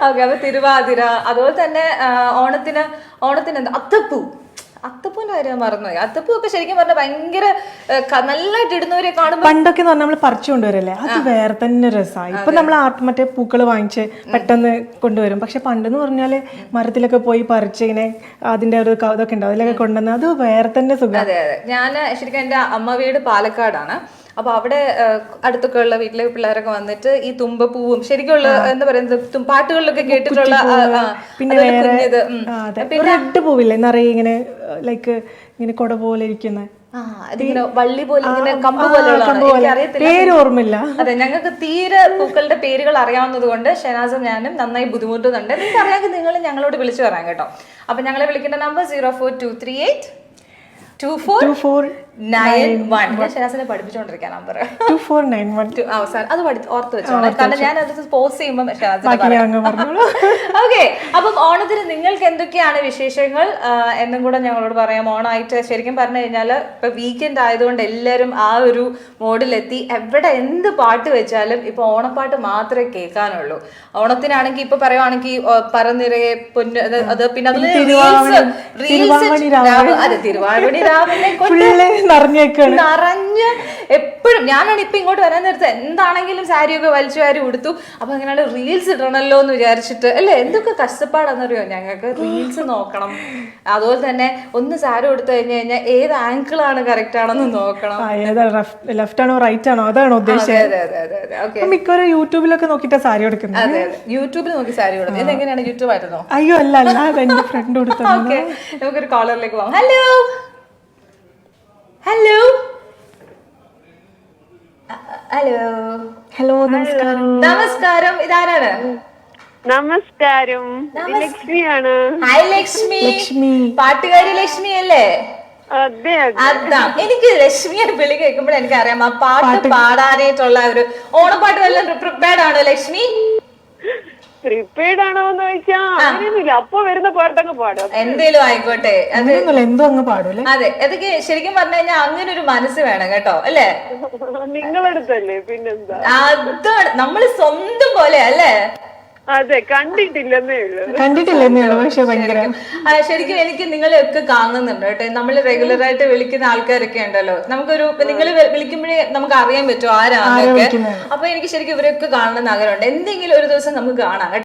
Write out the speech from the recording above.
Okay, അപ്പൊ തിരുവാതിര, അതുപോലെ തന്നെ ഓണത്തിന് എന്താ അത്തപ്പൂന്റെ കാര്യം മറന്നുപോയി. അത്തപ്പൂ ഒക്കെ ശരിക്കും പറഞ്ഞാൽ ഭയങ്കര നല്ലതായിട്ട് ഇടുന്നവരെ കാണുമ്പോൾ പണ്ടൊക്കെ എന്ന് പറഞ്ഞാൽ നമ്മൾ പറിച്ചു കൊണ്ടുവരല്ലേ, അത് വേറെ തന്നെ രസമായി. ഇപ്പൊ നമ്മൾ മറ്റേ പൂക്കൾ വാങ്ങിച്ച് പെട്ടെന്ന് കൊണ്ടുവരും. പക്ഷെ പണ്ടെന്ന് പറഞ്ഞാല് മരത്തിലൊക്കെ പോയി പറിച്ച് ഇങ്ങനെ അതിന്റെ ഒരു ഇതൊക്കെ ഉണ്ടാവും, അതിലൊക്കെ കൊണ്ടുവന്ന് അത് വേറെ തന്നെ സുഖം. അതെ അതെ, ഞാൻ ശരിക്കും എൻ്റെ അമ്മ വീട് പാലക്കാടാണ്. അപ്പൊ അവിടെ അടുത്തൊക്കെ ഉള്ള വീട്ടിലെ പിള്ളേരൊക്കെ വന്നിട്ട് ഈ തുമ്പപ്പൂവും ശരിക്കുള്ള എന്താ പറയുന്നത് പാട്ടുകളിലൊക്കെ കേട്ടിട്ടുള്ള പിന്നെ റെഡ് പൂവില്ലേ നിറയെ ഇങ്ങനെ ലൈക്ക് ഇങ്ങനെ കൊട പോലെ ഇരിക്കുന്ന അതിങ്ങനെ വള്ളി പോലെ ഇങ്ങനെ കമ്പ് പോലെയുള്ള പേര് ഓർമ്മയില്ല. അതെ, ഞങ്ങൾക്ക് തീരെ പൂക്കളുടെ പേരുകൾ അറിയാവുന്നത് കൊണ്ട് ഷെനാസും ഞാനും നന്നായി ബുദ്ധിമുട്ടുന്നുണ്ട്. നിങ്ങൾക്ക് അറിയാമെങ്കിൽ നിങ്ങൾ ഞങ്ങളോട് വിളിച്ചു പറയാം കേട്ടോ. അപ്പൊ ഞങ്ങളെ വിളിക്കേണ്ട നമ്പർ 0423824991. ഷെനാസിനെ പഠിപ്പിച്ചുകൊണ്ടിരിക്കാൻ നമ്പർ 2491. അവസാനം അത് ഓർത്ത് വെച്ചോളാം, കാരണം ഞാൻ അത് പോസ്റ്റ് ചെയ്യുമ്പോൾ ഓക്കെ. അപ്പം ഓണത്തിന് നിങ്ങൾക്ക് എന്തൊക്കെയാണ് വിശേഷങ്ങൾ എന്നും കൂടെ ഞങ്ങളോട് പറയാം. ഓണമായിട്ട് ശരിക്കും പറഞ്ഞു കഴിഞ്ഞാൽ ഇപ്പൊ വീക്കെൻഡ് ആയതുകൊണ്ട് എല്ലാവരും ആ ഒരു മോഡിലെത്തി. എവിടെ എന്ത് പാട്ട് വെച്ചാലും ഇപ്പൊ ഓണപ്പാട്ട് മാത്രമേ കേൾക്കാനുള്ളൂ. ഓണത്തിനാണെങ്കിൽ ഇപ്പൊ പറയുവാണെങ്കിൽ പറന്നിറയെ പൊന്ന് അത് പിന്നെ അതിൽ തിരുവാവണി രാവിലെ നിറഞ്ഞ് എപ്പോഴും ഞാനാണ് ഇപ്പൊ ഇങ്ങോട്ട് വരാൻ നേരത്തെ എന്താണെങ്കിലും സാരിയൊക്കെ വലിച്ചു വാരി ഉടുത്തു. അപ്പൊ അങ്ങനെയാണ് റീൽസ് ഇടണല്ലോ എന്ന് വിചാരിച്ചിട്ട് അല്ലേ, എന്തൊക്കെ കഷ്ടപ്പാടാന്നറിയോ ഞങ്ങൾക്ക്. റീൽസ് നോക്കണം, അതുപോലെ തന്നെ ഒന്ന് സാരി കൊടുത്തു കഴിഞ്ഞാൽ ഏത് ആംഗിളാണ് കറക്റ്റ് ആണെന്ന് നോക്കണം, ലെഫ്റ്റ് ആണോ റൈറ്റ് ആണോ അതാണ് ഉദ്ദേശിച്ചത്. മിക്കവാറും യൂട്യൂബിലൊക്കെ നോക്കിട്ടാ സാരി കൊടുക്കുന്നത്. അതെ അതെ, യൂട്യൂബിൽ നോക്കി സാരി കൊടുക്കുന്നത്. ഇതെങ്ങനെയാണ്, യൂട്യൂബ് ആയിരുന്നോ? അയ്യോ അല്ല അല്ല, എന്റെ ഫ്രണ്ട് കൊടുത്തു. ഓക്കെ, നമുക്കൊരു കോളറിലേക്ക് പോകാം. ഹലോ ഹലോ ഹലോ ഹലോ, നമസ്കാരം. നമസ്കാരം, ഇതാരാണ്? നമസ്കാരം, ലക്ഷ്മിയാണ്. ഹായ് ലക്ഷ്മി. പാട്ടുകാരി ലക്ഷ്മി അല്ലേ? അതെ അതാ, എനിക്ക് ലക്ഷ്മിയെ വിളി കേൾക്കുമ്പോൾ എനിക്കറിയാം ആ പാട്ട് പാടാനായിട്ടുള്ള ഒരു ഓണപ്പാട്ട് വല്ലതും പ്രിപ്പയർഡ് ആണോ ലക്ഷ്മി? പ്രിപ്പയർഡ് ആണോ എന്ന് ചോദിച്ചാ അങ്ങനെയൊന്നുമില്ല, അപ്പൊ വരുന്ന പാട്ടങ്ങ് പാടും. എന്തേലും ആയിക്കോട്ടെ, അത് എന്തോ അങ്ങ് പാടൂല്ലേ. അതെ, അതൊക്കെ ശരിക്കും പറഞ്ഞു കഴിഞ്ഞാൽ അങ്ങനെ ഒരു മനസ്സ് വേണം കേട്ടോ, അല്ലേ? നിങ്ങളടുത്തല്ലേ പിന്നെന്താ, അതാണ് നമ്മള് സ്വന്തം പോലെ അല്ലേ. അതെ, കണ്ടിട്ടില്ലെന്നേ ഉള്ളൂ. പക്ഷെ ഭയങ്കര ശരിക്കും എനിക്ക് നിങ്ങളെയൊക്കെ കാണുന്നുണ്ട് കേട്ടോ. നമ്മൾ റെഗുലർ ആയിട്ട് വിളിക്കുന്ന ആൾക്കാരൊക്കെ ഉണ്ടല്ലോ, നമുക്കൊരു നിങ്ങൾ വിളിക്കുമ്പോഴേ നമുക്ക് അറിയാൻ പറ്റും ആരാന്നൊക്കെ. അപ്പൊ എനിക്ക് ശരിക്കും ഇവരൊക്കെ കാണണമെന്ന് ആഗ്രഹമുണ്ട്. എന്തെങ്കിലും ഒരു ദിവസം നമുക്ക് കാണാം.